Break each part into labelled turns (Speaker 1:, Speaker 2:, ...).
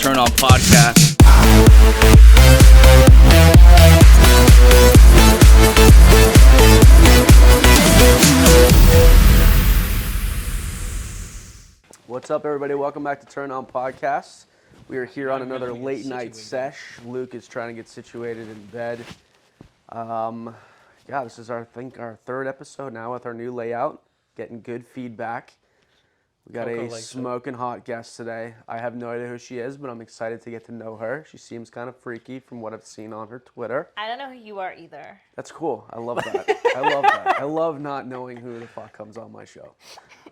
Speaker 1: Turn On Podcast.
Speaker 2: What's up, everybody? Welcome back to Turn On Podcast. We are here on another late night sesh. Luke is trying to get situated in bed. This is our third episode now with our new layout. Getting good feedback. We got
Speaker 3: Coco
Speaker 2: a
Speaker 3: likes
Speaker 2: smoking hot guest today. I have no idea who she is, but I'm excited to get to know her. She seems kind of freaky from what I've seen on her Twitter.
Speaker 4: I don't know who you are either.
Speaker 2: That's cool. I love that. I love that. I love not knowing who the fuck comes on my show.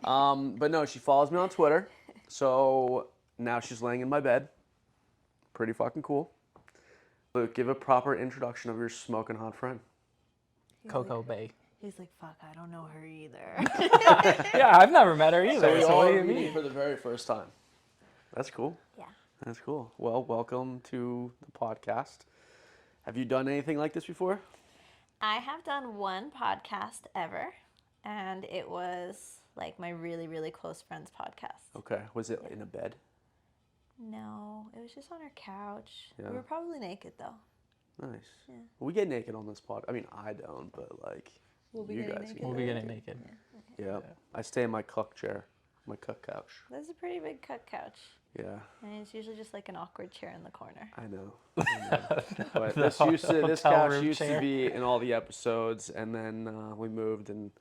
Speaker 2: But no, she follows me on Twitter. So now she's laying in my bed. Pretty fucking cool. Luke, give a proper introduction of your smoking hot friend.
Speaker 3: Coco Bae.
Speaker 4: He's like, fuck, I don't know her either.
Speaker 3: Yeah, I've never met her either.
Speaker 2: So we
Speaker 3: So
Speaker 2: all
Speaker 3: what do
Speaker 2: are
Speaker 3: you
Speaker 2: meeting
Speaker 3: mean?
Speaker 2: for the very first time. That's cool.
Speaker 4: Yeah.
Speaker 2: That's cool. Well, welcome to the podcast. Have you done anything like this before?
Speaker 4: I have done one podcast ever, and it was like my really, really close friend's podcast.
Speaker 2: Okay. Was it in a bed?
Speaker 4: No, it was just on our couch.
Speaker 2: Yeah.
Speaker 4: We were probably naked, though.
Speaker 2: Nice.
Speaker 4: Yeah.
Speaker 2: We get naked on this pod. I mean, I don't, but like,
Speaker 4: We'll be
Speaker 2: you
Speaker 4: getting
Speaker 2: guys
Speaker 4: naked.
Speaker 2: get
Speaker 3: We'll be getting naked.
Speaker 2: Yeah. I stay in my cuck chair, my cuck couch.
Speaker 4: That's a pretty big cut couch.
Speaker 2: Yeah.
Speaker 4: And it's usually just like an awkward chair in the corner.
Speaker 2: I know. But
Speaker 3: The
Speaker 2: this
Speaker 3: hotel
Speaker 2: couch
Speaker 3: room
Speaker 2: used
Speaker 3: chair.
Speaker 2: to be in all the episodes, and then we moved, and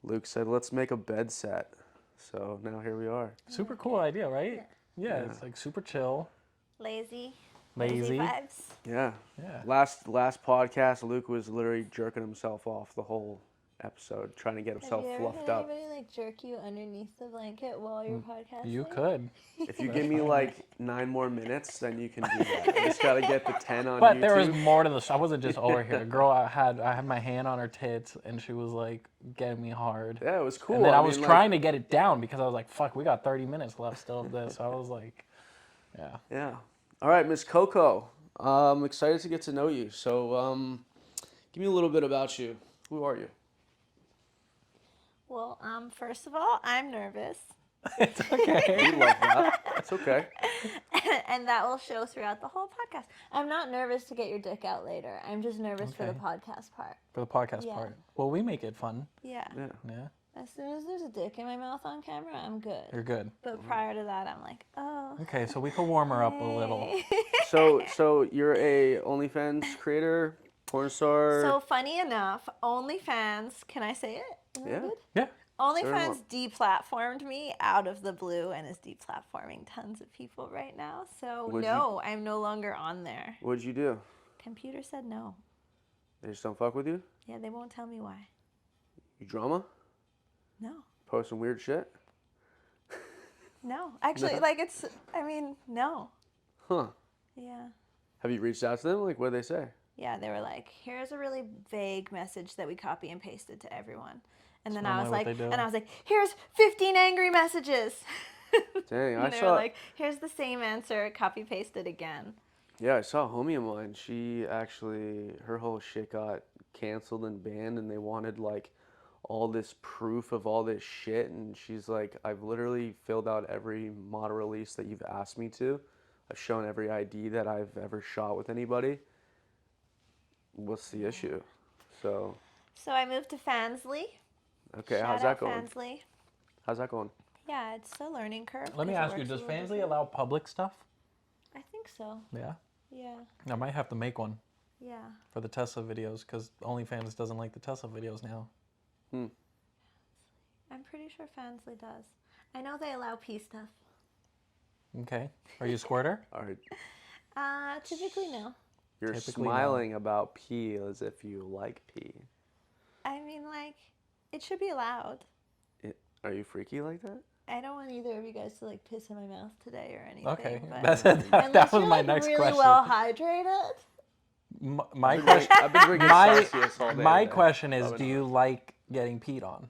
Speaker 2: Luke said, "Let's make a bed set." So now here we are.
Speaker 3: Super cool idea, right? Yeah, it's like super chill,
Speaker 4: Lazy.
Speaker 3: lazy.
Speaker 4: vibes.
Speaker 2: Yeah.
Speaker 3: Yeah.
Speaker 2: Last podcast, Luke was literally jerking himself off the whole episode, trying to get himself fluffed up.
Speaker 4: Anybody like jerk you underneath the blanket while you're podcasting?
Speaker 3: You could.
Speaker 2: If you give me like 9 more minutes, then you can do that. I just gotta get the 10 on
Speaker 3: But
Speaker 2: YouTube.
Speaker 3: there was more to the show. I wasn't just over here. A girl, I had my hand on her tits, and she was like getting me hard.
Speaker 2: Yeah, it was cool.
Speaker 3: And then I was
Speaker 2: mean,
Speaker 3: trying to get it down because I was like, "Fuck, we got 30 minutes left still of this." So I was like, "Yeah."
Speaker 2: Yeah. All right, Miss Coco. I'm excited to get to know you. So, give me a little bit about you. Who are you?
Speaker 4: Well, first of all, I'm nervous.
Speaker 3: It's okay.
Speaker 2: We love that. That's okay.
Speaker 4: And that will show throughout the whole podcast. I'm not nervous to get your dick out later. I'm just nervous for the
Speaker 3: Okay.
Speaker 4: podcast part.
Speaker 3: For the podcast
Speaker 4: Yeah.
Speaker 3: part. Well, we make it fun.
Speaker 4: Yeah.
Speaker 2: Yeah.
Speaker 3: Yeah,
Speaker 4: As soon as there's a dick in my mouth on camera, I'm good.
Speaker 3: you're good.
Speaker 4: But prior to that, I'm like, oh.
Speaker 3: Okay, so we could warm her up a little.
Speaker 2: So you're a OnlyFans creator, porn star.
Speaker 4: So funny enough, OnlyFans, can I say it? Is that
Speaker 2: Yeah.
Speaker 4: good?
Speaker 3: Yeah.
Speaker 4: OnlyFans deplatformed me out of the blue and is deplatforming tons of people right now. So
Speaker 2: What'd
Speaker 4: no, I'm no longer on there.
Speaker 2: What'd you do?
Speaker 4: Computer said no.
Speaker 2: They just don't fuck with you?
Speaker 4: Yeah, they won't tell me why.
Speaker 2: You drama?
Speaker 4: No.
Speaker 2: Posting weird shit?
Speaker 4: No. Actually, no.
Speaker 2: Huh.
Speaker 4: Yeah.
Speaker 2: Have you reached out to them? Like, what'd they say?
Speaker 4: Yeah, they were like, here's a really vague message that we copy and pasted to everyone. And then
Speaker 3: normally what they do.
Speaker 4: I was like, here's 15 angry messages.
Speaker 2: Dang,
Speaker 4: And
Speaker 2: I
Speaker 4: they
Speaker 2: saw.
Speaker 4: were like, here's the same answer, copy pasted again.
Speaker 2: Yeah, I saw a homie of mine. She actually, her whole shit got canceled and banned, and they wanted like all this proof of all this shit. And she's like, I've literally filled out every mod release that you've asked me to. I've shown every ID that I've ever shot with anybody. What's the issue? So,
Speaker 4: So I moved to Fansly.
Speaker 2: okay,
Speaker 4: Shout
Speaker 2: how's that
Speaker 4: out
Speaker 2: going?
Speaker 4: Fansly.
Speaker 2: How's that going?
Speaker 4: Yeah, it's a learning curve.
Speaker 3: Let me
Speaker 4: 'cause it
Speaker 3: ask you,
Speaker 4: works a
Speaker 3: does
Speaker 4: little
Speaker 3: Fansly
Speaker 4: different.
Speaker 3: allow public stuff?
Speaker 4: I think so.
Speaker 3: Yeah.
Speaker 4: Yeah.
Speaker 3: I might have to make one
Speaker 4: Yeah.
Speaker 3: for the Tesla videos because OnlyFans doesn't like the Tesla videos now.
Speaker 4: I'm pretty sure Fansly does. I know they allow pee stuff.
Speaker 3: Okay. Are you a squirter?
Speaker 2: All right.
Speaker 4: Typically no.
Speaker 2: You're
Speaker 3: Typically, no.
Speaker 2: smiling about pee as if you like pee.
Speaker 4: I mean, like, it should be allowed.
Speaker 2: Are you freaky like that?
Speaker 4: I don't want either of you guys to like piss in my mouth today or anything.
Speaker 3: Okay.
Speaker 4: But
Speaker 3: That
Speaker 4: unless
Speaker 3: was
Speaker 4: you're,
Speaker 3: my
Speaker 4: like,
Speaker 3: next
Speaker 4: really
Speaker 3: question.
Speaker 4: well hydrated.
Speaker 3: My question.
Speaker 2: I've been drinking
Speaker 3: My
Speaker 2: Celsius all day.
Speaker 3: my
Speaker 2: today.
Speaker 3: question is,
Speaker 2: Probably
Speaker 3: do
Speaker 2: not.
Speaker 3: you like getting peed on?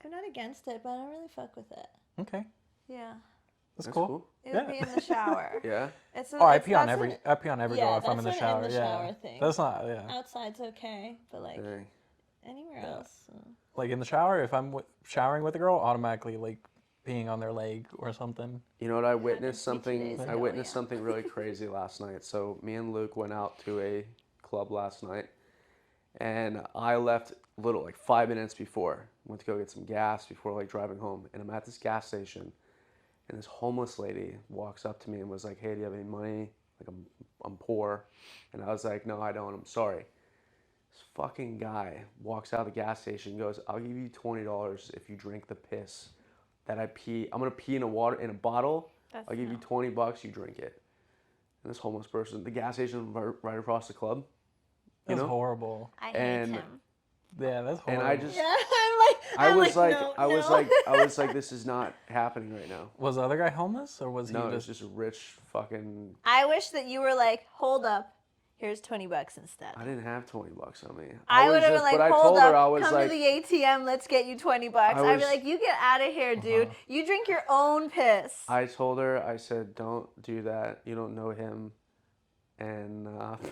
Speaker 4: I'm not against it, but I don't really fuck with it.
Speaker 3: Okay.
Speaker 4: Yeah.
Speaker 3: That's
Speaker 2: That's
Speaker 3: cool.
Speaker 2: cool.
Speaker 4: It would be in the shower.
Speaker 2: Yeah.
Speaker 4: It's
Speaker 3: Oh, I
Speaker 4: it's-
Speaker 3: pee on
Speaker 4: that's
Speaker 3: every
Speaker 4: an-
Speaker 3: I pee on every
Speaker 4: yeah,
Speaker 3: girl if I'm in the
Speaker 4: that's an
Speaker 3: shower.
Speaker 4: in the
Speaker 3: Yeah.
Speaker 4: shower thing.
Speaker 3: That's not
Speaker 4: Outside's okay, but like
Speaker 2: Dang.
Speaker 4: anywhere else.
Speaker 3: like in the shower. If I'm showering with a girl, automatically like peeing on their leg or something.
Speaker 2: You know what? I witnessed
Speaker 4: happened to me 2 days
Speaker 2: something. I
Speaker 4: ago,
Speaker 2: witnessed
Speaker 4: yeah.
Speaker 2: something really crazy last night. So me and Luke went out to a club last night, and I left little like 5 minutes before. Went to go get some gas before like driving home, and I'm at this gas station, and this homeless lady walks up to me and was like, "Hey, do you have any money? Like I'm poor," and I was like, "No, I don't. I'm sorry." This fucking guy walks out of the gas station and goes, "I'll give you $20 if you drink the piss that I pee. I'm gonna pee in a bottle.
Speaker 4: That's
Speaker 2: I'll give you
Speaker 4: no.
Speaker 2: $20. You drink it." And this homeless person, the gas station right across the club, you
Speaker 3: That's
Speaker 2: know,
Speaker 3: horrible.
Speaker 4: I hate
Speaker 2: and
Speaker 4: him.
Speaker 3: Yeah, that's
Speaker 2: and
Speaker 3: horrible.
Speaker 2: I just,
Speaker 4: Yeah,
Speaker 2: I was like,
Speaker 4: no,
Speaker 2: I was
Speaker 4: no.
Speaker 2: like, I was like, this is not happening right now.
Speaker 3: Was the other guy homeless or was he
Speaker 2: No, it's
Speaker 3: just?
Speaker 2: just a rich fucking.
Speaker 4: I wish that you were like, hold up, here's $20 instead.
Speaker 2: I didn't have $20 on me.
Speaker 4: I
Speaker 2: was
Speaker 4: would have been
Speaker 2: just,
Speaker 4: like,
Speaker 2: but I
Speaker 4: hold
Speaker 2: told
Speaker 4: up,
Speaker 2: her I was
Speaker 4: come
Speaker 2: like,
Speaker 4: to the ATM, let's get you $20. I'd be
Speaker 2: was-
Speaker 4: like, you get out of here, dude. You drink your own piss.
Speaker 2: I told her, I said, don't do that. You don't know him. And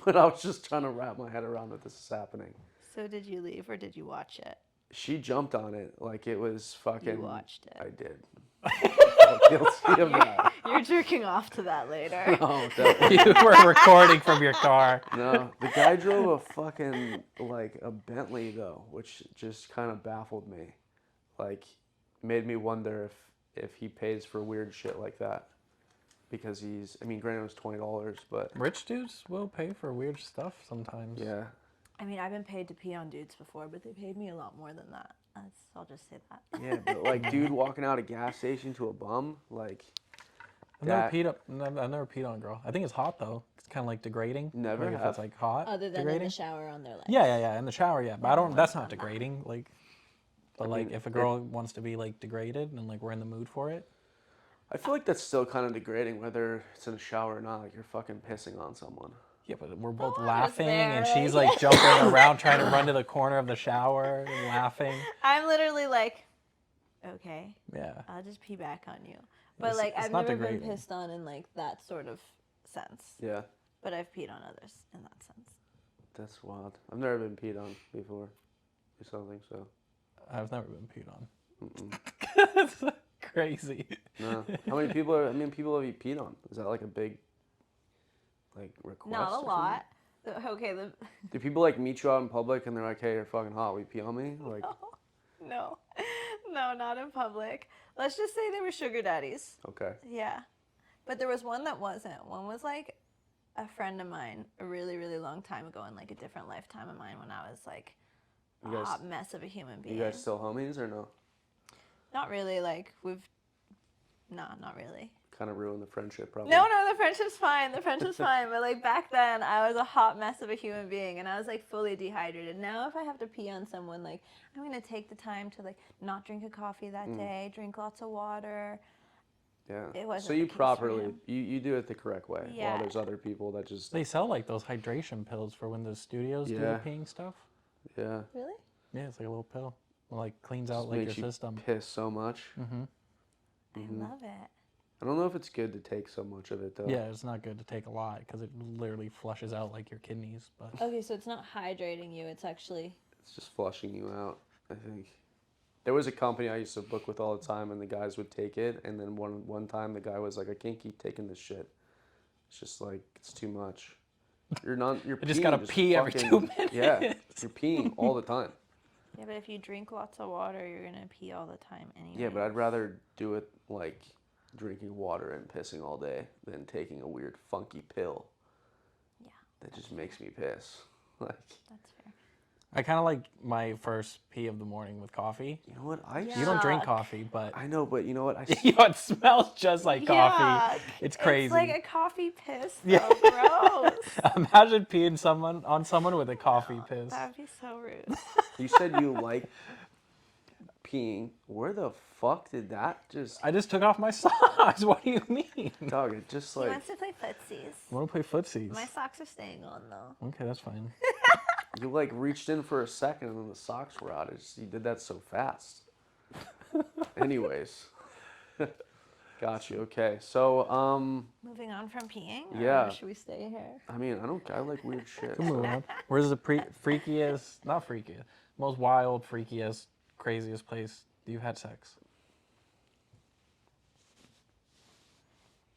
Speaker 2: but I was just trying to wrap my head around that this is happening.
Speaker 4: So did you leave or did you watch it?
Speaker 2: She jumped on it like it was fucking.
Speaker 4: You watched it.
Speaker 2: I did. I'm guilty of that.
Speaker 4: You're jerking off to that later.
Speaker 2: No, definitely.
Speaker 3: You were recording from your car.
Speaker 2: No, the guy drove a fucking like a Bentley though, which just kind of baffled me. Like, made me wonder if he pays for weird shit like that, because he's. I mean, granted it was $20, but
Speaker 3: Rich dudes will pay for weird stuff sometimes.
Speaker 2: yeah.
Speaker 4: I mean, I've been paid to pee on dudes before, but they paid me a lot more than that. I'll just say that.
Speaker 2: Yeah, but like dude walking out a gas station to a bum, like
Speaker 3: I've never peed on a girl. I think it's hot though. It's kind of like degrading.
Speaker 2: Never
Speaker 3: like if
Speaker 2: have.
Speaker 3: it's like hot.
Speaker 4: Other than in
Speaker 3: degrading.
Speaker 4: the shower on their legs.
Speaker 3: Yeah. In the shower, yeah. But I don't. That's not
Speaker 4: done that.
Speaker 3: degrading. Like, but
Speaker 2: I
Speaker 3: like
Speaker 2: mean,
Speaker 3: if a girl wants to be like degraded and like we're in the mood for it.
Speaker 2: I feel like that's still kind of degrading, whether it's in a shower or not. Like you're fucking pissing on someone.
Speaker 3: Yeah, but we're both
Speaker 4: water's
Speaker 3: laughing
Speaker 4: there,
Speaker 3: and she's
Speaker 4: like-
Speaker 3: like jumping around trying to run to the corner of the shower and laughing.
Speaker 4: I'm literally like, okay,
Speaker 3: Yeah.
Speaker 4: I'll just pee back on you. But
Speaker 3: It's-
Speaker 4: like,
Speaker 3: it's
Speaker 4: I've
Speaker 3: not
Speaker 4: never been
Speaker 3: degrading.
Speaker 4: pissed on in like that sort of sense.
Speaker 2: Yeah,
Speaker 4: But I've peed on others in that sense.
Speaker 2: that's wild. I've never been peed on before, or something. So
Speaker 3: I've never been peed on.
Speaker 2: mm-mm.
Speaker 3: That's crazy.
Speaker 2: No. How many people are? I mean, people have you peed on? Is that like a big, like request?
Speaker 4: Not a
Speaker 2: or something?
Speaker 4: lot. Okay,
Speaker 2: Do people like meet you out in public and they're like, "Hey, you're fucking hot. Will you pee on me?" Like,
Speaker 4: no, not in public. Let's just say they were sugar daddies.
Speaker 2: okay.
Speaker 4: Yeah. But there was one that wasn't. One was like a friend of mine a really, really long time ago in like a different lifetime of mine when I was like a
Speaker 2: You guys-
Speaker 4: hot mess of a human being.
Speaker 2: You guys still homies or no?
Speaker 4: Not really. Like not really.
Speaker 2: Kind of ruined the friendship, probably.
Speaker 4: No, the friendship's fine. The friendship's fine. But like back then, I was a hot mess of a human being, and I was like fully dehydrated. Now, if I have to pee on someone, like I'm gonna take the time to like not drink a coffee that day, drink lots of water.
Speaker 2: Yeah.
Speaker 4: It wasn't
Speaker 2: So
Speaker 4: the
Speaker 2: you
Speaker 4: case for
Speaker 2: properly,
Speaker 4: him.
Speaker 2: you do it the correct way.
Speaker 4: Yeah.
Speaker 2: While there's other people that just.
Speaker 3: They sell like those hydration pills for when the studios do
Speaker 2: Yeah.
Speaker 3: the peeing stuff.
Speaker 2: Yeah.
Speaker 4: Really?
Speaker 3: Yeah, it's like a little pill. It like cleans out
Speaker 2: Just
Speaker 3: like your
Speaker 2: makes you
Speaker 3: system.
Speaker 2: piss so much.
Speaker 3: Mm-hmm.
Speaker 4: I love it.
Speaker 2: I don't know if it's good to take so much of it though.
Speaker 3: Yeah, it's not good to take a lot because it literally flushes out like your kidneys. But
Speaker 4: Okay, so it's not hydrating you. It's actually.
Speaker 2: It's just flushing you out, I think. There was a company I used to book with all the time, and the guys would take it, and then one time the guy was like, "I can't keep taking this shit. It's just like it's too much. You're not. You're.
Speaker 3: I just gotta pee every 2 minutes.
Speaker 2: Yeah, you're peeing all the time.
Speaker 4: Yeah, but if you drink lots of water, you're gonna pee all the time anyway.
Speaker 2: Yeah, but I'd rather do it like drinking water and pissing all day than taking a weird funky pill.
Speaker 4: Yeah.
Speaker 2: That just makes me piss. Like,
Speaker 4: That's fair.
Speaker 3: I kind of like my first pee of the morning with coffee.
Speaker 2: you know what?
Speaker 3: You don't drink
Speaker 4: Yuck.
Speaker 3: coffee, but
Speaker 2: I know, but you know what?
Speaker 3: you know, it smells just like coffee.
Speaker 4: Yuck.
Speaker 3: It's crazy.
Speaker 4: It's like a coffee piss.
Speaker 3: Yeah.
Speaker 4: So gross.
Speaker 3: Imagine peeing on someone with a coffee piss.
Speaker 4: That would be so rude.
Speaker 2: You said you like peeing. Where the fuck did that just?
Speaker 3: I just took off my socks. What do you mean?
Speaker 2: Dog, it just
Speaker 4: He
Speaker 2: like
Speaker 4: wants to play footsies.
Speaker 3: I want to play footsies.
Speaker 4: My socks are staying on though.
Speaker 3: Okay, that's fine.
Speaker 2: you like reached in for a second and then the socks were out. It's just, you did that so fast. Anyways, got you. Okay, so
Speaker 4: Moving on from peeing. Or
Speaker 2: Yeah.
Speaker 4: Should we stay here?
Speaker 2: I mean, I like weird shit.
Speaker 3: We'll move on. Where's the freakiest, not freakiest, most wild, freakiest, craziest place you've had sex?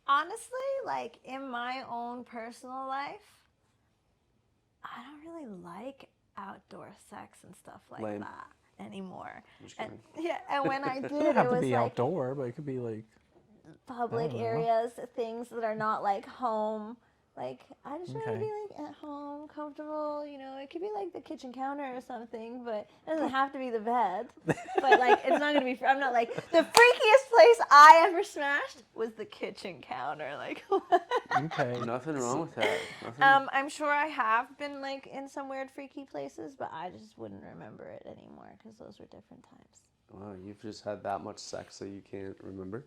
Speaker 4: Honestly, like in my own personal life, I don't really like outdoor sex and stuff like
Speaker 2: Lame.
Speaker 4: that anymore.
Speaker 2: I'm just
Speaker 4: And
Speaker 2: kidding.
Speaker 4: yeah, and when I
Speaker 3: It
Speaker 4: did,
Speaker 3: doesn't have
Speaker 4: it
Speaker 3: to
Speaker 4: was
Speaker 3: be
Speaker 4: like
Speaker 3: outdoor, but it could be like
Speaker 4: public
Speaker 3: I don't know.
Speaker 4: areas, things that are not like home. Like I just want to
Speaker 3: Okay.
Speaker 4: be like at home, comfortable. You know, it could be like the kitchen counter or something, but it doesn't have to be the bed. But like, it's not gonna be. I'm not like the freakiest place I ever smashed was the kitchen counter. Like,
Speaker 3: okay.
Speaker 2: Nothing wrong with that. Nothing.
Speaker 4: I'm sure I have been like in some weird freaky places, but I just wouldn't remember it anymore because those were different times.
Speaker 2: Wow, you've just had that much sex that you can't remember?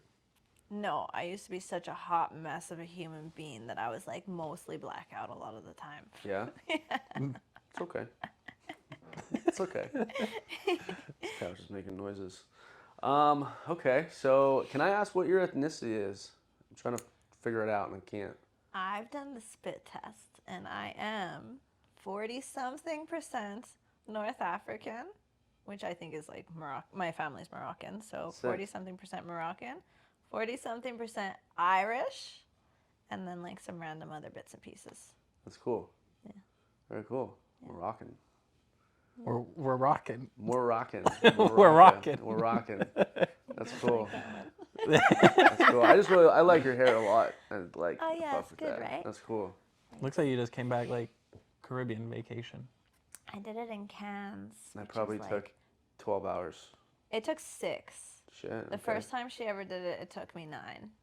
Speaker 4: No, I used to be such a hot mess of a human being that I was like mostly blackout a lot of the time.
Speaker 2: Yeah? It's okay. It's okay. This couch is making noises. Okay, so can I ask what your ethnicity is? I'm trying to figure it out and I can't.
Speaker 4: I've done the spit test and I am 40-something% North African, which I think is like my family's Moroccan, so 40-something% Moroccan, 40-something% Irish, and then like some random other bits and pieces.
Speaker 2: That's cool.
Speaker 4: Yeah.
Speaker 2: Very cool.
Speaker 4: Yeah.
Speaker 2: We're rocking.
Speaker 3: We're rocking.
Speaker 2: We're rocking.
Speaker 3: We're rocking.
Speaker 2: We're rocking. That's cool. That's cool. I like your hair a lot. And like,
Speaker 4: Oh, yeah,
Speaker 2: fuck
Speaker 4: it's
Speaker 2: with
Speaker 4: good,
Speaker 2: that.
Speaker 4: right?
Speaker 2: That's cool.
Speaker 3: Looks like you just came back like Caribbean vacation.
Speaker 4: I did it in Cannes.
Speaker 2: That
Speaker 4: which
Speaker 2: probably
Speaker 4: is,
Speaker 2: took
Speaker 4: like,
Speaker 2: 12 hours.
Speaker 4: It took 6.
Speaker 2: Shit.
Speaker 4: The
Speaker 2: okay.
Speaker 4: first time she ever did it, it took me 9.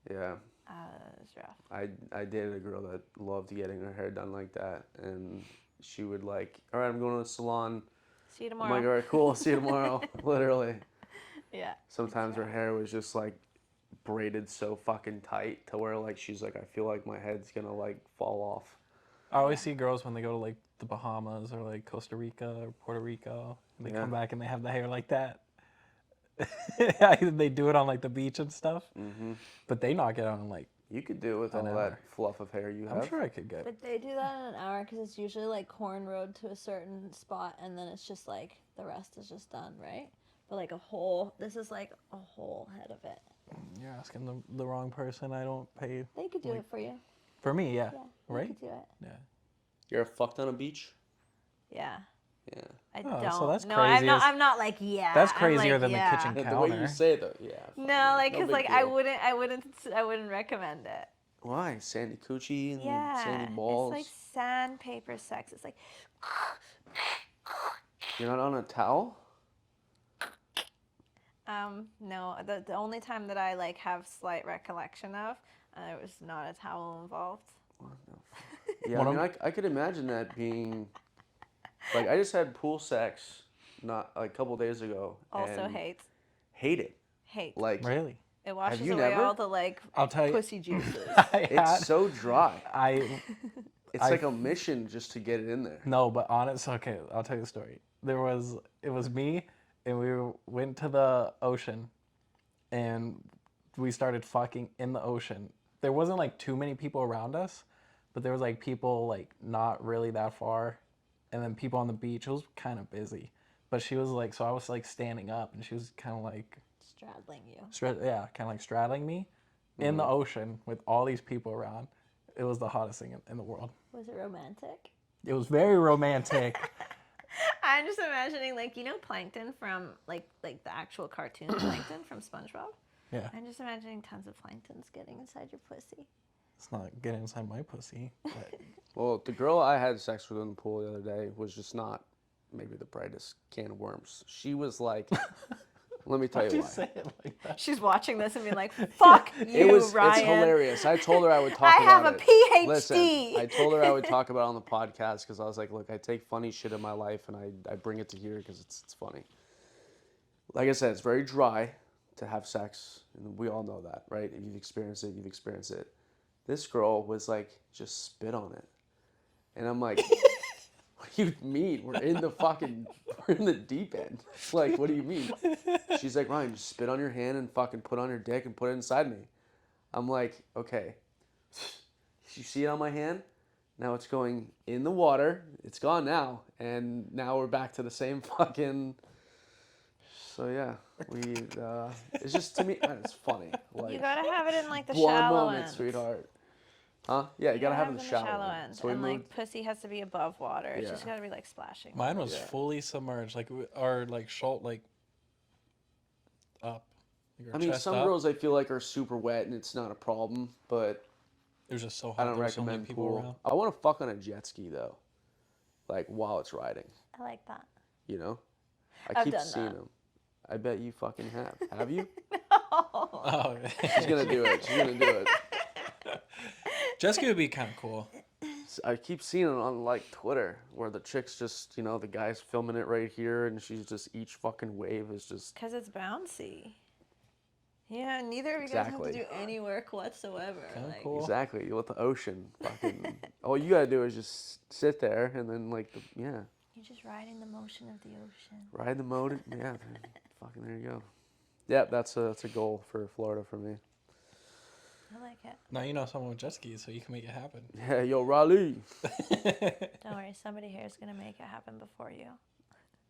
Speaker 2: Yeah.
Speaker 4: It was rough.
Speaker 2: I dated a girl that loved getting her hair done like that, and she would like, all right, I'm going to the salon.
Speaker 4: See you
Speaker 2: I'm
Speaker 4: tomorrow.
Speaker 2: like, all right, cool, see you tomorrow. Literally.
Speaker 4: Yeah.
Speaker 2: Sometimes her hair was just like braided so fucking tight to where like she's like, I feel like my head's gonna like fall off.
Speaker 3: I always see girls when they go to like the Bahamas or like Costa Rica or Puerto Rico. And they come back and they have the hair like that. They do it on like the beach and stuff.
Speaker 2: Mm-hmm.
Speaker 3: But they knock it out in like
Speaker 2: You could do it with
Speaker 3: an
Speaker 2: all
Speaker 3: hour.
Speaker 2: that fluff of hair you have.
Speaker 3: I'm sure I could get.
Speaker 4: But they do that in an hour because it's usually like cornrowed to a certain spot and then it's just like the rest is just done, right? But like this is like a whole head of it.
Speaker 3: You're asking the wrong person. I don't pay.
Speaker 4: They could do it for you.
Speaker 3: For me, yeah.
Speaker 4: Yeah,
Speaker 3: Right?
Speaker 4: They could do it.
Speaker 3: Yeah.
Speaker 2: You ever fucked on a beach?
Speaker 4: Yeah.
Speaker 2: Yeah.
Speaker 4: I
Speaker 3: Oh,
Speaker 4: don't.
Speaker 3: so that's
Speaker 4: no,
Speaker 3: crazy.
Speaker 4: I'm not like yeah.
Speaker 3: That's
Speaker 4: I'm
Speaker 3: crazier
Speaker 4: like,
Speaker 3: than
Speaker 4: yeah.
Speaker 3: the kitchen
Speaker 2: The
Speaker 3: counter.
Speaker 2: way you say it though, yeah.
Speaker 4: No, like
Speaker 2: no
Speaker 4: because
Speaker 2: big
Speaker 4: like I
Speaker 2: deal.
Speaker 4: wouldn't recommend it.
Speaker 2: Why? Sandy coochie and
Speaker 4: Yeah,
Speaker 2: sandy balls.
Speaker 4: it's like sandpaper sex. It's like
Speaker 2: You're not on a towel?
Speaker 4: no. The only time that I like have slight recollection of, there was not a towel involved.
Speaker 2: Yeah, I mean, I could imagine that being, like, I just had pool sex not like a couple days ago.
Speaker 4: Also
Speaker 2: and
Speaker 4: hate
Speaker 2: it.
Speaker 4: hate.
Speaker 2: Like,
Speaker 3: Really?
Speaker 4: It washes
Speaker 2: you
Speaker 4: away
Speaker 2: never?
Speaker 4: all the like
Speaker 3: I'll tell you.
Speaker 4: pussy juices.
Speaker 2: it's so dry. It's
Speaker 3: I-
Speaker 2: like a mission just to get it in there.
Speaker 3: No, but okay, I'll tell you the story. It was me, and we went to the ocean, and we started fucking in the ocean. There wasn't like too many people around us, but there was like people like not really that far, and then people on the beach. It was kind of busy, but she was like, so I was like standing up, and she was kind of like,
Speaker 4: Straddling you.
Speaker 3: kind of like straddling me in the ocean with all these people around. It was the hottest thing in the world.
Speaker 4: Was it romantic?
Speaker 3: It was very romantic.
Speaker 4: I'm just imagining like plankton from like the actual cartoon plankton from SpongeBob.
Speaker 3: Yeah.
Speaker 4: I'm just imagining tons of planktons getting inside your pussy.
Speaker 3: It's not getting inside my pussy. But
Speaker 2: Well, the girl I had sex with in the pool the other day was just not maybe the brightest can of worms. She was like, let me tell you
Speaker 3: you
Speaker 2: why.
Speaker 3: say it like that?
Speaker 4: She's watching this and being like, "Fuck you,
Speaker 2: It's
Speaker 4: Ryan."
Speaker 2: hilarious. I told her I would talk
Speaker 4: I
Speaker 2: about
Speaker 4: have a
Speaker 2: it.
Speaker 4: PhD.
Speaker 2: Listen, I told her I would talk about it on the podcast because I was like, look, I take funny shit in my life and I bring it to here because it's funny. Like I said, it's very dry to have sex, and we all know that, right? If you've experienced it, you've experienced it. This girl was like, just spit on it. And I'm like, what do you mean? We're in the deep end. Like, what do you mean? She's like, Ryan, just spit on your hand and fucking put on your dick and put it inside me. I'm like, okay. You see it on my hand? Now it's going in the water. It's gone now. And now we're back to the same fucking... So yeah, it's just to me, it's funny. Like
Speaker 4: You gotta have it in like the
Speaker 2: one
Speaker 4: shallow
Speaker 2: moment,
Speaker 4: ends.
Speaker 2: sweetheart. Huh? Yeah, you gotta have it in the
Speaker 4: in
Speaker 2: shallow end.
Speaker 4: ends.
Speaker 2: So we
Speaker 4: And
Speaker 2: moved.
Speaker 4: like pussy has to be above water. It's just
Speaker 2: Yeah.
Speaker 4: gotta be like splashing.
Speaker 3: Mine was
Speaker 2: Yeah.
Speaker 3: fully submerged, like or like shoulder, like up. Like your
Speaker 2: I mean,
Speaker 3: chest
Speaker 2: some
Speaker 3: up.
Speaker 2: girls I feel like are super wet and it's not a problem, but
Speaker 3: It was just so hot.
Speaker 2: I don't
Speaker 3: there was so many
Speaker 2: recommend
Speaker 3: people
Speaker 2: pool.
Speaker 3: around.
Speaker 2: I want to fuck on a jet ski though, like while it's riding.
Speaker 4: I like that.
Speaker 2: You know,
Speaker 4: I've
Speaker 2: keep
Speaker 4: done
Speaker 2: seeing
Speaker 4: that.
Speaker 2: them. I bet you fucking have. Have you?
Speaker 3: Oh,
Speaker 2: She's gonna do it. She's gonna do it.
Speaker 3: jet ski would be kind of cool.
Speaker 2: I keep seeing it on like Twitter where the chick's just, the guy's filming it right here and she's just, each fucking wave is just.
Speaker 4: Because it's bouncy. Yeah, neither of you guys have
Speaker 2: Exactly.
Speaker 4: to do any work whatsoever.
Speaker 3: Kinda
Speaker 4: Like,
Speaker 3: cool.
Speaker 2: Exactly. You let the ocean fucking. All you gotta do is just sit there and then
Speaker 4: you're just riding the motion of the ocean.
Speaker 2: ride the mode. Yeah, fucking there you go. Yeah, that's a goal for Florida for me.
Speaker 4: I like it.
Speaker 3: Now you know someone with jet skis, so you can make it happen.
Speaker 2: Yeah, yo, Raleigh.
Speaker 4: Don't worry, somebody here is going to make it happen before you.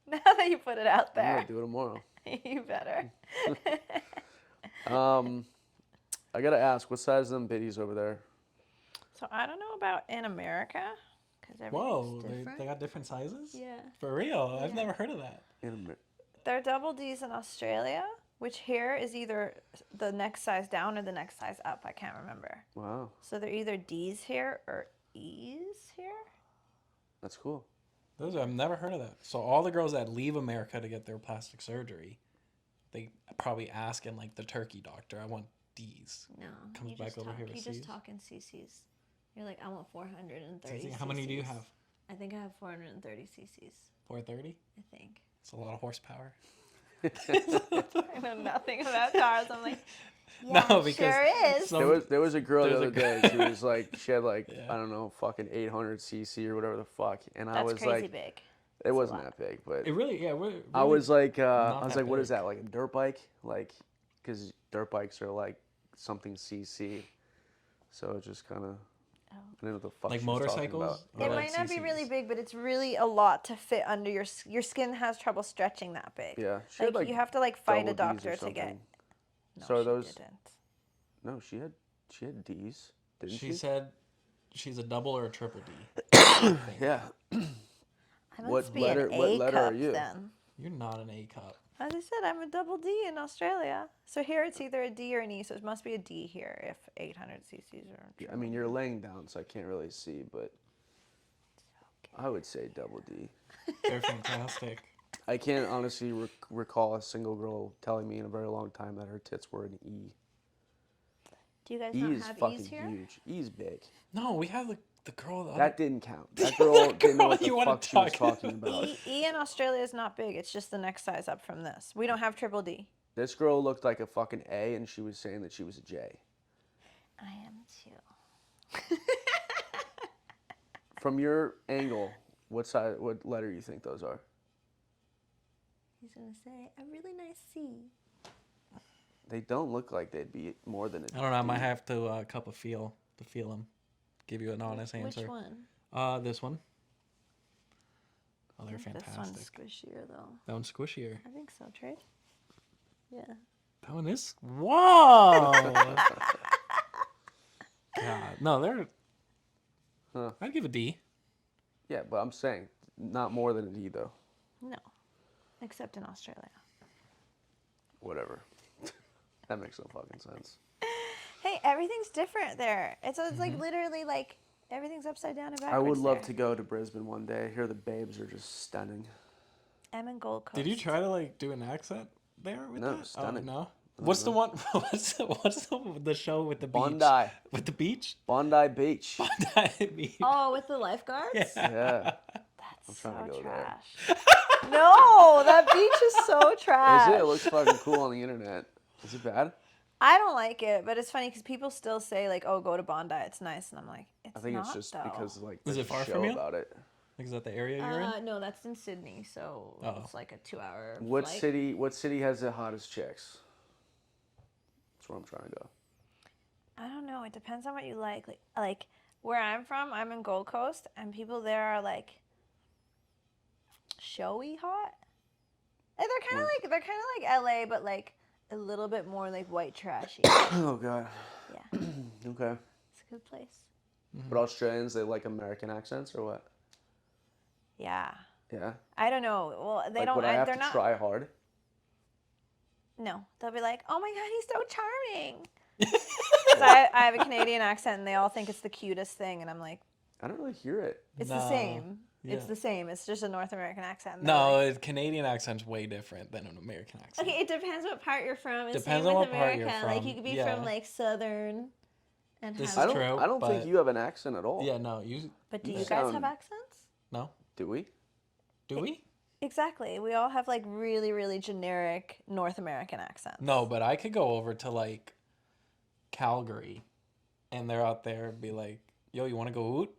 Speaker 4: Now that you put it out
Speaker 2: I'm
Speaker 4: there.
Speaker 2: gonna do it tomorrow.
Speaker 4: You better.
Speaker 2: I gotta ask, what size are them biddies over there?
Speaker 4: So I don't know about in America, because
Speaker 3: Whoa,
Speaker 4: everything's different.
Speaker 3: they got different sizes?
Speaker 4: Yeah.
Speaker 3: For real? I've
Speaker 4: Yeah.
Speaker 3: never heard of that.
Speaker 4: They're double Ds in Australia, which here is either the next size down or the next size up. I can't remember.
Speaker 2: Wow,
Speaker 4: So they're either Ds here or Es here.
Speaker 2: that's cool.
Speaker 3: I've never heard of that. So all the girls that leave America to get their plastic surgery, they probably ask in like the turkey doctor, I want D's.
Speaker 4: No.
Speaker 3: Comes back over here with
Speaker 4: You just
Speaker 3: Cs?
Speaker 4: talk in CCs. You're like, I want 430
Speaker 3: So how many do you have?
Speaker 4: I think I have 430 CCs.
Speaker 3: 430?
Speaker 4: I think.
Speaker 3: It's a lot of horsepower.
Speaker 4: I know nothing about cars. I'm like, yeah,
Speaker 3: No,
Speaker 4: it
Speaker 3: because
Speaker 4: sure is.
Speaker 2: There was a girl the
Speaker 3: There's a
Speaker 2: other day. She was like, she had like
Speaker 3: Yeah.
Speaker 2: I don't know, fucking 800 cc or whatever the fuck, and I
Speaker 4: That's
Speaker 2: was
Speaker 4: crazy
Speaker 2: like,
Speaker 4: big.
Speaker 2: it wasn't
Speaker 4: lot.
Speaker 2: that big, but
Speaker 3: It really, yeah. Really,
Speaker 2: I was like,
Speaker 3: not that
Speaker 2: what is
Speaker 3: big.
Speaker 2: that, like a dirt bike? Like, because dirt bikes are like something cc, so it just kind of. I don't know what the fuck
Speaker 3: Like
Speaker 2: she was talking
Speaker 3: motorcycles?
Speaker 2: about.
Speaker 4: It
Speaker 3: Or
Speaker 4: might
Speaker 3: like
Speaker 4: not be really
Speaker 3: CCs.
Speaker 4: big, but it's really a lot to fit under your skin has trouble stretching that big.
Speaker 2: Yeah, she had,
Speaker 4: Like, you have to like fight a
Speaker 2: double Ds or
Speaker 4: doctor to get.
Speaker 2: something.
Speaker 4: No,
Speaker 2: So are
Speaker 4: she
Speaker 2: those-
Speaker 4: didn't.
Speaker 2: No, she had D's, didn't she?
Speaker 3: She said she's a double or a triple D.
Speaker 2: Yeah.
Speaker 4: I must
Speaker 2: What
Speaker 4: be
Speaker 2: letter-
Speaker 4: an
Speaker 2: what
Speaker 4: A
Speaker 2: letter are
Speaker 4: cup
Speaker 2: you?
Speaker 4: then.
Speaker 3: You're not an A cup.
Speaker 4: As I said, I'm a double D in Australia. So here it's either a D or an E, so it must be a D here if 800 cc's are.
Speaker 2: I mean, you're laying down, so I can't really see, but I would say double D.
Speaker 3: They're fantastic.
Speaker 2: I can't honestly recall a single girl telling me in a very long time that her tits were an E.
Speaker 4: Do you guys
Speaker 2: E
Speaker 4: not
Speaker 2: is
Speaker 4: have
Speaker 2: fucking
Speaker 4: E's here?
Speaker 2: huge. E's big.
Speaker 3: No, we have the girl.
Speaker 2: That didn't count. That girl didn't know what the
Speaker 3: you wanna
Speaker 2: fuck she was
Speaker 3: talk
Speaker 2: talking about.
Speaker 4: E in Australia is not big. It's just the next size up from this. We don't have triple D.
Speaker 2: This girl looked like a fucking A, and she was saying that she was a J.
Speaker 4: I am too.
Speaker 2: From your angle, what letter do you think those are?
Speaker 4: He's gonna say a really nice C.
Speaker 2: They don't look like they'd be more than a
Speaker 3: I don't know. I might
Speaker 2: D.
Speaker 3: have to cup a feel to feel them. Give you an honest answer.
Speaker 4: Which one?
Speaker 3: This one. Oh, they're
Speaker 4: This one's
Speaker 3: fantastic.
Speaker 4: squishier though.
Speaker 3: That one's squishier.
Speaker 4: I think so, Trade. Yeah.
Speaker 3: That one is. Whoa. God, no, they're.
Speaker 2: Huh.
Speaker 3: I'd give a D.
Speaker 2: Yeah, but I'm saying not more than a D though.
Speaker 4: No. Except in Australia.
Speaker 2: Whatever. That makes no fucking sense.
Speaker 4: Hey, everything's different there. It's like literally like everything's upside down and backwards.
Speaker 2: I would love
Speaker 4: there.
Speaker 2: to go to Brisbane one day. I hear the babes are just stunning.
Speaker 4: I'm in Gold Coast.
Speaker 3: Did you try to like do an accent there with
Speaker 2: No,
Speaker 3: that?
Speaker 2: stunning.
Speaker 3: Oh, no. What's the one? What's the show with the beach?
Speaker 2: Bondi.
Speaker 3: With the beach?
Speaker 2: Bondi Beach.
Speaker 3: Bondi Beach.
Speaker 4: Oh, with the lifeguards?
Speaker 3: Yeah.
Speaker 2: Yeah.
Speaker 4: That's
Speaker 2: trying to
Speaker 4: so
Speaker 2: go there.
Speaker 4: trash. No, that beach is so trash.
Speaker 2: Is it? It looks fucking cool on the internet. Is it bad?
Speaker 4: I don't like it, but it's funny because people still say like, "Oh, go to Bondi, it's nice," and I'm like, "It's
Speaker 2: I think
Speaker 4: not,
Speaker 2: it's just
Speaker 4: though.
Speaker 2: because like
Speaker 3: Is
Speaker 2: there's
Speaker 3: it
Speaker 2: a
Speaker 3: far
Speaker 2: show
Speaker 3: from you?
Speaker 2: about it.
Speaker 3: Like, is that the area you're in?
Speaker 4: No, that's in Sydney, so
Speaker 3: Oh.
Speaker 4: it's like a 2-hour
Speaker 2: What
Speaker 4: flight.
Speaker 2: city? What city has the hottest chicks? That's where I'm trying to go.
Speaker 4: I don't know. It depends on what you like. Like where I'm from, I'm in Gold Coast, and people there are like showy hot, They're kind of like LA, but like a little bit more like white trashy.
Speaker 2: Oh god.
Speaker 4: Yeah,
Speaker 2: Okay.
Speaker 4: it's a good place.
Speaker 2: But Australians, they like American accents or what?
Speaker 4: Yeah.
Speaker 2: Yeah.
Speaker 4: I don't know. Well, they
Speaker 2: Like,
Speaker 4: don't.
Speaker 2: would I have
Speaker 4: they're
Speaker 2: to
Speaker 4: not.
Speaker 2: try hard?
Speaker 4: No, they'll be like, "Oh my god, he's so charming." 'Cause I have a Canadian accent, and they all think it's the cutest thing, and I'm like,
Speaker 2: I don't really hear it.
Speaker 4: it's
Speaker 3: No.
Speaker 4: the same. It's
Speaker 3: Yeah.
Speaker 4: the same. It's just a North American accent. And they're
Speaker 3: No,
Speaker 4: like-
Speaker 3: a Canadian accent's way different than an American accent.
Speaker 4: okay, it depends what part you're from. It's
Speaker 3: Depends
Speaker 4: same
Speaker 3: on
Speaker 4: with
Speaker 3: what part
Speaker 4: America.
Speaker 3: you're
Speaker 4: Like
Speaker 3: from,
Speaker 4: you could be
Speaker 3: yeah.
Speaker 4: from like Southern, and
Speaker 3: This
Speaker 4: have.
Speaker 3: is true.
Speaker 2: I don't think
Speaker 3: but-
Speaker 2: you have an accent at all.
Speaker 3: Yeah, no, you.
Speaker 4: But do
Speaker 2: you
Speaker 4: you guys have
Speaker 2: sound-
Speaker 4: accents?
Speaker 3: No,
Speaker 2: Do we?
Speaker 3: do we?
Speaker 4: Exactly. We all have like really, really generic North American accents.
Speaker 3: No, but I could go over to like Calgary, and they're out there and be like, "Yo, you want to go oot?"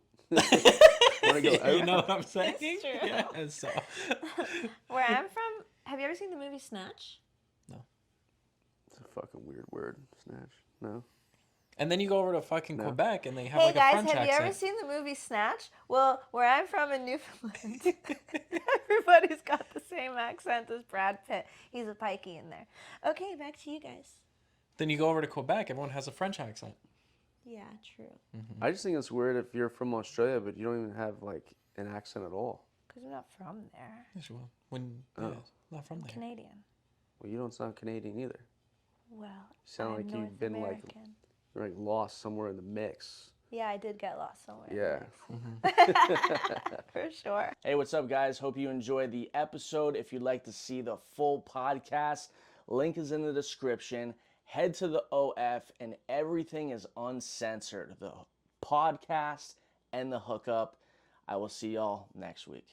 Speaker 2: Want to go out?
Speaker 3: You know what I'm saying?
Speaker 4: It's true.
Speaker 3: Yeah. So.
Speaker 4: Where I'm from, have you ever seen the movie Snatch?
Speaker 2: It's a fucking weird word. Snatch. No.
Speaker 3: And then you go over to fucking
Speaker 2: No.
Speaker 3: Quebec, and they have
Speaker 4: Hey
Speaker 3: like a
Speaker 4: guys,
Speaker 3: French
Speaker 4: have you
Speaker 3: accent.
Speaker 4: ever seen the movie Snatch? Well, where I'm from in Newfoundland, everybody's got the same accent as Brad Pitt. He's a pikey in there. Okay, back to you guys.
Speaker 3: Then you go over to Quebec, everyone has a French accent.
Speaker 4: Yeah, true.
Speaker 2: I just think it's weird if you're from Australia, but you don't even have like an accent at all.
Speaker 4: Because I'm not from there.
Speaker 3: Yes, you will. When
Speaker 2: Oh.
Speaker 3: yeah, not from there.
Speaker 4: Canadian.
Speaker 2: Well, you don't sound Canadian either.
Speaker 4: Well,
Speaker 2: Sound
Speaker 4: I'm
Speaker 2: like you've
Speaker 4: North
Speaker 2: been, like,
Speaker 4: American.
Speaker 2: You're like lost somewhere in the mix.
Speaker 4: Yeah, I did get lost somewhere.
Speaker 2: Yeah.
Speaker 4: For sure.
Speaker 1: Hey, what's up, guys? Hope you enjoyed the episode. If you'd like to see the full podcast, link is in the description. Head to the OF, and everything is uncensored. The podcast and the hookup. I will see y'all next week.